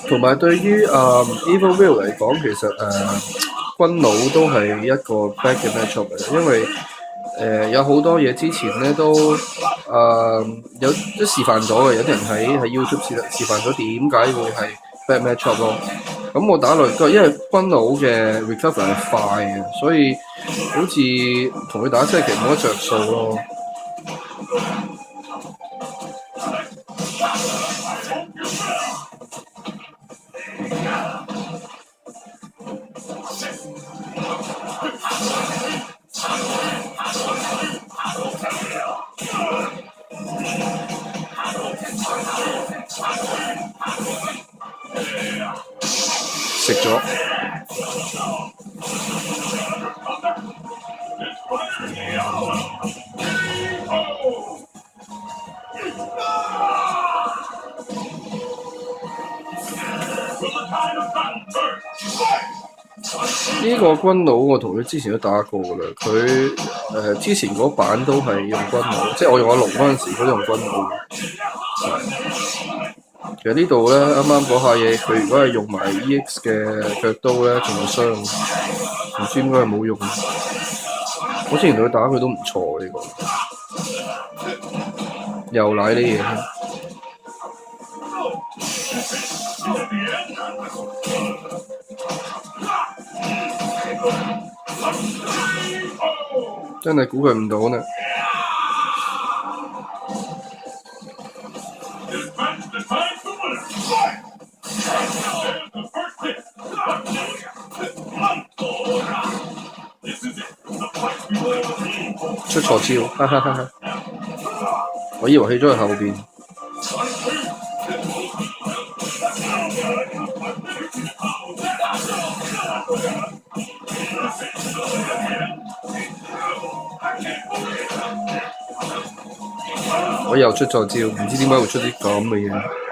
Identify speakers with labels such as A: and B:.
A: 同埋對於Evil Will 嚟講，其實軍佬都係一個 bad 嘅 matchup 嚟，因為有好多嘢之前咧都有都示範咗嘅，有啲人喺 YouTube 示範咗點解會係 bad matchup 咯。咁我打落去，因為軍佬嘅 recover 係快嘅，所以好似同佢打真係其實冇得着數咯。食咗。呢個軍佬我同佢之前都打過㗎啦，佢之前嗰版都係用軍佬，即係我用阿龍嗰陣時，佢都用軍佬。其實呢度咧，啱啱嗰下嘢，佢如果係用埋 EX 嘅腳刀咧，仲有傷，唔知點解係冇用。我之前同佢打佢都唔錯呢個，又賴啲嘢。真係估佢唔到呢。出錯招，哈哈哈哈！我以為去咗去後邊。我又出錯招，唔知點解會出啲咁嘅嘢。